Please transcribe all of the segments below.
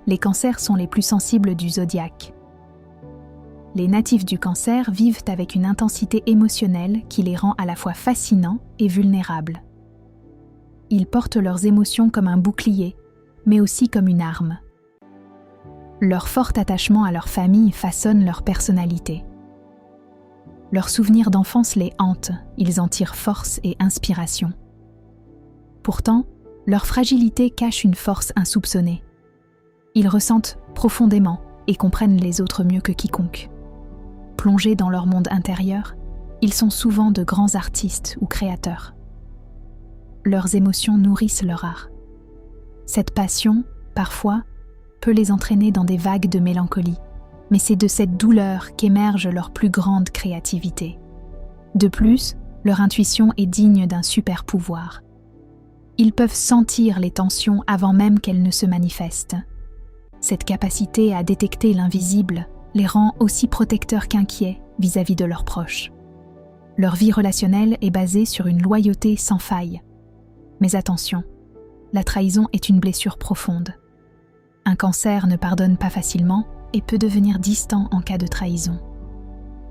les cancers sont les plus sensibles du zodiaque. Les natifs du Cancer vivent avec une intensité émotionnelle qui les rend à la fois fascinants et vulnérables. Ils portent leurs émotions comme un bouclier, mais aussi comme une arme. Leur fort attachement à leur famille façonne leur personnalité. Leurs souvenirs d'enfance les hantent, ils en tirent force et inspiration. Pourtant, leur fragilité cache une force insoupçonnée. Ils ressentent profondément et comprennent les autres mieux que quiconque. Plongés dans leur monde intérieur, ils sont souvent de grands artistes ou créateurs. Leurs émotions nourrissent leur art. Cette passion, parfois, peut les entraîner dans des vagues de mélancolie, mais c'est de cette douleur qu'émerge leur plus grande créativité. De plus, leur intuition est digne d'un super pouvoir. Ils peuvent sentir les tensions avant même qu'elles ne se manifestent. Cette capacité à détecter l'invisible les rend aussi protecteurs qu'inquiets vis-à-vis de leurs proches. Leur vie relationnelle est basée sur une loyauté sans faille. Mais attention, la trahison est une blessure profonde. Un Cancer ne pardonne pas facilement et peut devenir distant en cas de trahison.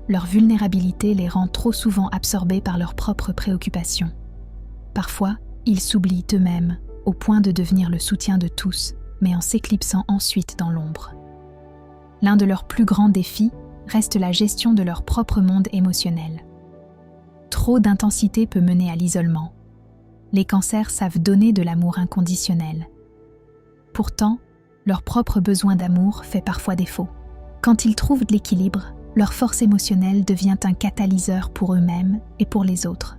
Leur vulnérabilité les rend trop souvent absorbés par leurs propres préoccupations. Parfois, ils s'oublient eux-mêmes au point de devenir le soutien de tous, mais en s'éclipsant ensuite dans l'ombre. L'un de leurs plus grands défis reste la gestion de leur propre monde émotionnel. Trop d'intensité peut mener à l'isolement. Les Cancers savent donner de l'amour inconditionnel. Pourtant, leur propre besoin d'amour fait parfois défaut. Quand ils trouvent de l'équilibre, leur force émotionnelle devient un catalyseur pour eux-mêmes et pour les autres.